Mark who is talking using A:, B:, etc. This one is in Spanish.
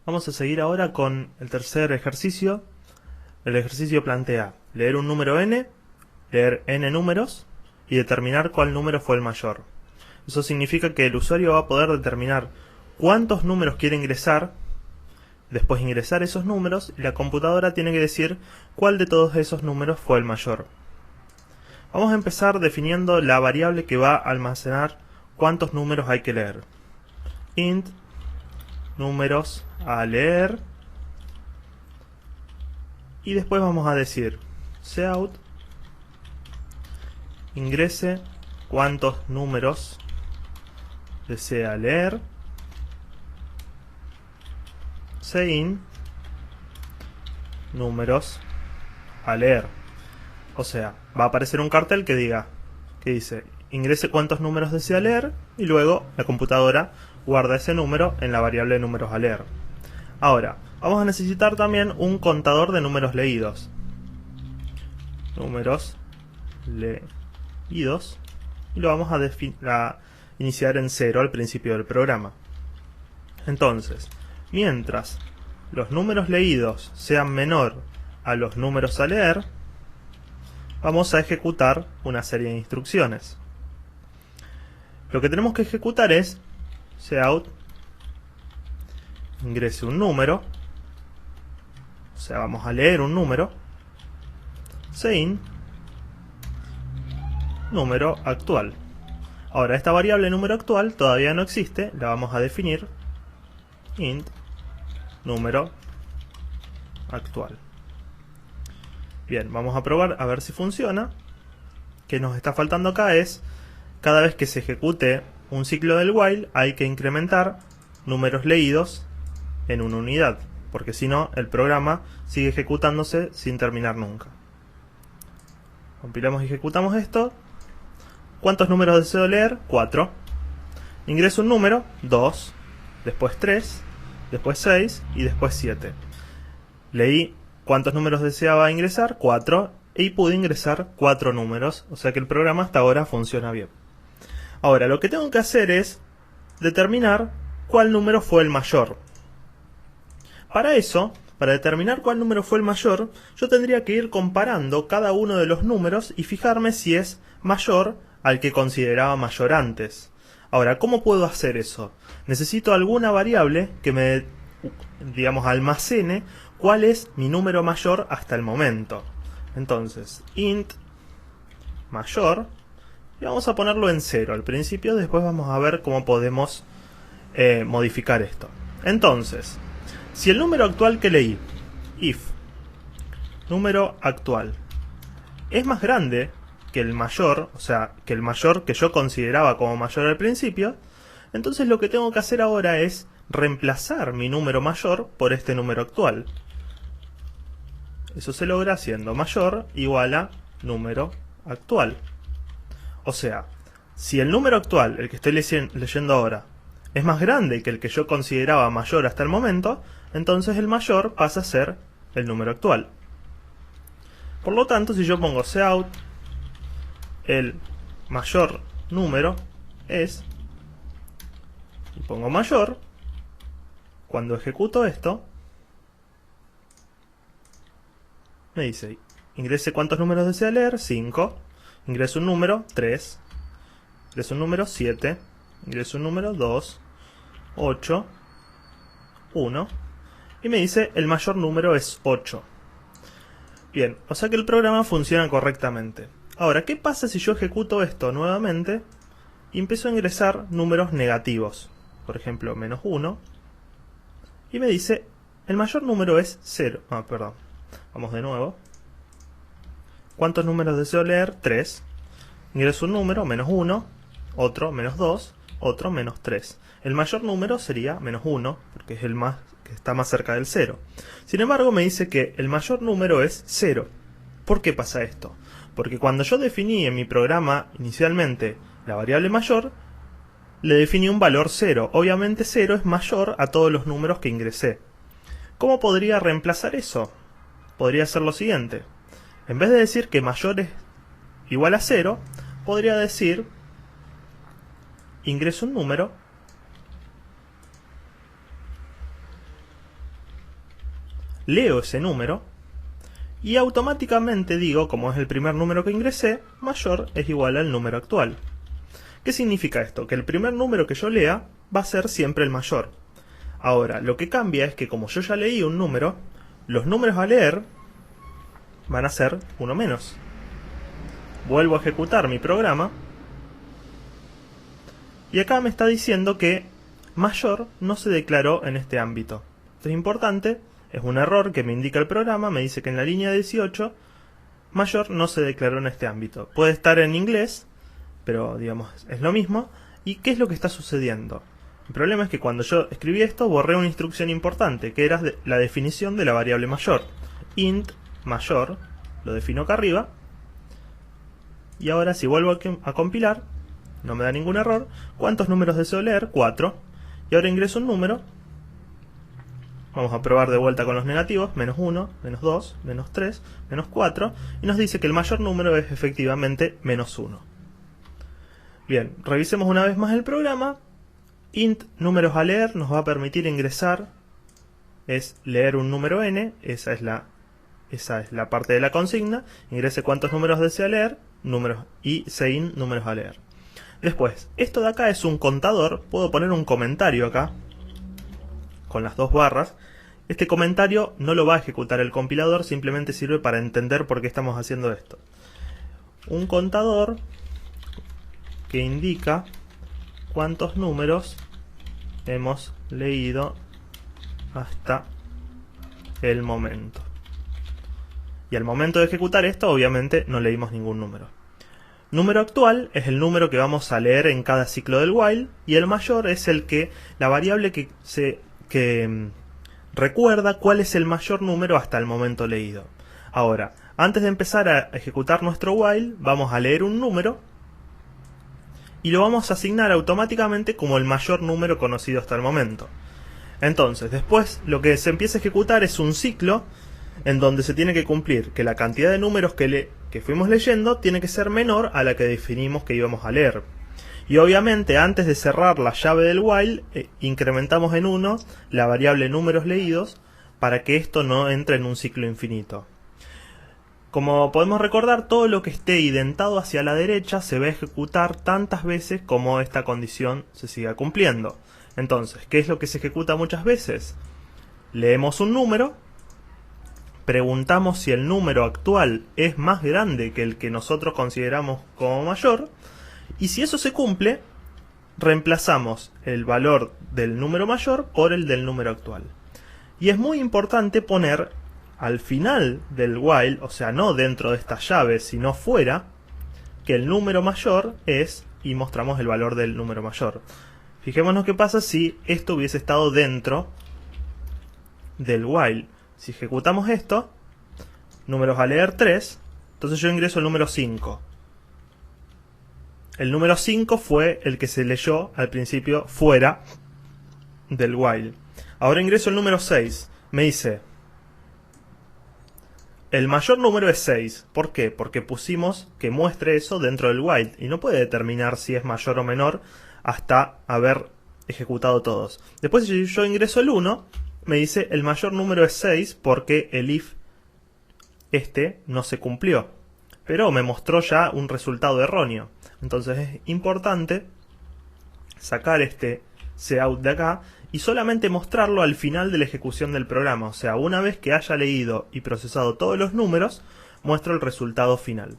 A: Vamos a seguir ahora con el tercer ejercicio. El ejercicio plantea leer un número n, leer n números y determinar cuál número fue el mayor. Eso significa que el usuario va a poder determinar cuántos números quiere ingresar, después ingresar esos números, y la computadora tiene que decir cuál de todos esos números fue el mayor. Vamos a empezar definiendo la variable que va a almacenar cuántos números hay que leer. Int números a leer, y después vamos a decir cout ingrese cuántos números desea leer, cin números a leer. O sea, va a aparecer un cartel que dice ingrese cuántos números desea leer, y luego la computadora guarda ese número en la variable números a leer. Ahora, vamos a necesitar también un contador de números leídos. Números leídos, y lo vamos a iniciar en 0 al principio del programa. Entonces, mientras los números leídos sean menor a los números a leer, vamos a ejecutar una serie de instrucciones. Lo que tenemos que ejecutar es cout ingrese un número, o sea, vamos a leer un número, cin número actual. Ahora, esta variable número actual todavía no existe, la vamos a definir int número actual. Bien, vamos a probar a ver si funciona. Que nos está faltando acá es, cada vez que se ejecute un ciclo del while, hay que incrementar números leídos en una unidad, porque si no, el programa sigue ejecutándose sin terminar nunca. Compilamos y ejecutamos esto. ¿Cuántos números deseo leer? 4. Ingreso un número, 2, después 3, después 6 y después 7. Leí cuántos números deseaba ingresar, 4, y pude ingresar 4 números, o sea que el programa hasta ahora funciona bien. Ahora, lo que tengo que hacer es determinar cuál número fue el mayor. Para eso, para determinar cuál número fue el mayor, yo tendría que ir comparando cada uno de los números y fijarme si es mayor al que consideraba mayor antes. Ahora, ¿cómo puedo hacer eso? Necesito alguna variable que me, almacene cuál es mi número mayor hasta el momento. Entonces, int mayor, y vamos a ponerlo en 0 al principio, después vamos a ver cómo podemos modificar esto. Entonces, si el número actual que leí, if número actual, es más grande que el mayor, o sea, que el mayor que yo consideraba como mayor al principio, entonces lo que tengo que hacer ahora es reemplazar mi número mayor por este número actual. Eso se logra haciendo mayor igual a número actual. O sea, si el número actual, el que estoy leyendo ahora, es más grande que el que yo consideraba mayor hasta el momento, entonces el mayor pasa a ser el número actual. Por lo tanto, si yo pongo cout el mayor número es, y pongo mayor, cuando ejecuto esto, me dice, ingrese cuántos números desea leer, 5, ingreso un número, 3, ingreso un número, 7, ingreso un número, 2, 8, 1, y me dice el mayor número es 8. Bien, o sea que el programa funciona correctamente. Ahora, ¿qué pasa si yo ejecuto esto nuevamente y empiezo a ingresar números negativos? Por ejemplo, menos 1, y me dice el mayor número es 0. Perdón. Vamos de nuevo. ¿Cuántos números deseo leer? 3. Ingreso un número, menos 1, otro, menos 2, otro, menos 3. El mayor número sería menos 1, porque es el más que está más cerca del 0. Sin embargo, me dice que el mayor número es 0. ¿Por qué pasa esto? Porque cuando yo definí en mi programa inicialmente la variable mayor, le definí un valor 0. Obviamente 0 es mayor a todos los números que ingresé. ¿Cómo podría reemplazar eso? Podría ser lo siguiente. En vez de decir que mayor es igual a 0, podría decir ingreso un número leo ese número y automáticamente digo, como es el primer número que ingresé, mayor es igual al número actual. ¿Qué significa esto? Que el primer número que yo lea va a ser siempre el mayor. Ahora, lo que cambia es que como yo ya leí un número, los números a leer van a ser uno menos. Vuelvo a ejecutar mi programa y acá me está diciendo que mayor no se declaró en este ámbito. Esto es importante, es un error que me indica el programa, me dice que en la línea 18 mayor no se declaró en este ámbito. Puede estar en inglés, pero digamos es lo mismo. ¿Y qué es lo que está sucediendo? El problema es que cuando yo escribí esto borré una instrucción importante, que era la definición de la variable mayor. Int mayor, lo defino acá arriba, y ahora si vuelvo a compilar, no me da ningún error. ¿Cuántos números deseo leer? 4. Y ahora ingreso un número. Vamos a probar de vuelta con los negativos. Menos 1, menos 2, menos 3, menos 4. Y nos dice que el mayor número es efectivamente menos 1. Bien, revisemos una vez más el programa. Int números a leer nos va a permitir ingresar, es leer un número n, esa es la parte de la consigna. Ingrese cuántos números desea leer, números, y sein números a leer. Después, esto de acá es un contador, puedo poner un comentario acá, con las dos barras. Este comentario no lo va a ejecutar el compilador, simplemente sirve para entender por qué estamos haciendo esto. Un contador que indica cuántos números hemos leído hasta el momento. Y al momento de ejecutar esto, obviamente no leímos ningún número. Número actual es el número que vamos a leer en cada ciclo del while, y el mayor es la variable que recuerda cuál es el mayor número hasta el momento leído. Ahora, antes de empezar a ejecutar nuestro while, vamos a leer un número y lo vamos a asignar automáticamente como el mayor número conocido hasta el momento. Entonces, después lo que se empieza a ejecutar es un ciclo en donde se tiene que cumplir que la cantidad de números que fuimos leyendo tiene que ser menor a la que definimos que íbamos a leer. Y obviamente antes de cerrar la llave del while, incrementamos en 1 la variable números leídos para que esto no entre en un ciclo infinito. Como podemos recordar, todo lo que esté identado hacia la derecha se va a ejecutar tantas veces como esta condición se siga cumpliendo. Entonces, ¿qué es lo que se ejecuta muchas veces? Leemos un número, preguntamos si el número actual es más grande que el que nosotros consideramos como mayor, y si eso se cumple, reemplazamos el valor del número mayor por el del número actual. Y es muy importante poner al final del while, o sea, no dentro de esta llave, sino fuera, que el número mayor es, y mostramos el valor del número mayor. Fijémonos qué pasa si esto hubiese estado dentro del while. Si ejecutamos esto, números a leer 3, entonces yo ingreso el número 5. El número 5 fue el que se leyó al principio fuera del while. Ahora ingreso el número 6. Me dice, el mayor número es 6. ¿Por qué? Porque pusimos que muestre eso dentro del while y no puede determinar si es mayor o menor hasta haber ejecutado todos. Después, si yo ingreso el 1, me dice el mayor número es 6 porque el if no se cumplió. Pero me mostró ya un resultado erróneo. Entonces es importante sacar este cout de acá y solamente mostrarlo al final de la ejecución del programa. O sea, una vez que haya leído y procesado todos los números, muestro el resultado final.